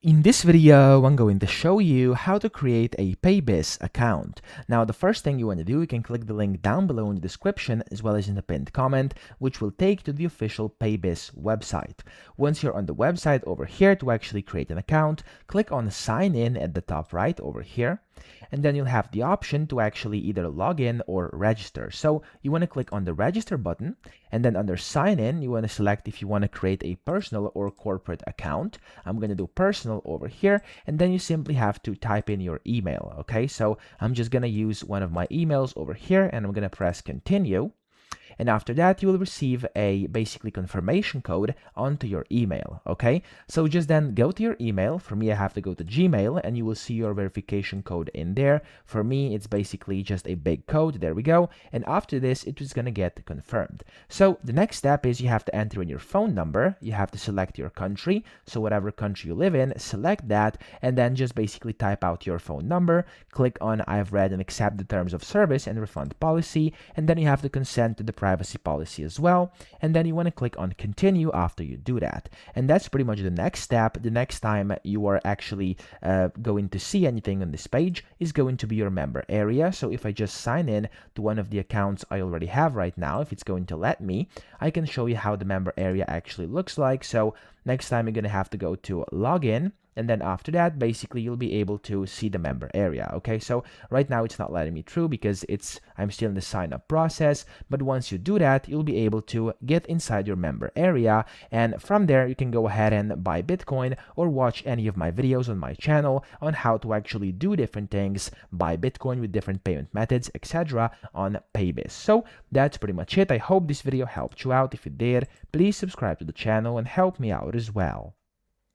In this video, I'm going to show you how to create a Paybis account. Now, the first thing you want to do, you can click the link down below in the description as well as in the pinned comment, which will take to the official Paybis website. Once you're on the website over here to actually create an account, click on sign in at the top right over here. And then you'll have the option to actually either log in or register. So you want to click on the register button, and then under sign in, you want to select if you want to create a personal or corporate account. I'm going to do personal over here, and then you simply have to type in your email. Okay, so I'm just going to use one of my emails over here, and I'm going to press continue. And after that, you will receive a basically confirmation code onto your email. Okay, so just then go to your email. For me, I have to go to Gmail, and you will see your verification code in there. For me, it's basically just a big code. There we go. And after this, it is going to get confirmed. So the next step is you have to enter in your phone number. You have to select your country. So whatever country you live in, select that, and then just basically type out your phone number. Click on I've read and accept the terms of service and refund policy, and then you have to consent to the privacy policy as well, and then you want to click on continue after you do that. And that's pretty much the next step. The next time you are actually going to see anything on this page is going to be your member area. So if I just sign in to one of the accounts I already have right now, if it's going to let me, I can show you how the member area actually looks like. So next time you're going to have to go to login, and then after that, basically you'll be able to see the member area. Okay, so right now it's not letting me through because I'm still in the sign up process, but once you do that, you'll be able to get inside your member area, and from there you can go ahead and buy Bitcoin or watch any of my videos on my channel on how to actually do different things, buy Bitcoin with different payment methods, etc. on Paybis. So that's pretty much it. I hope this video helped you out. If it did, please subscribe to the channel and help me out as well.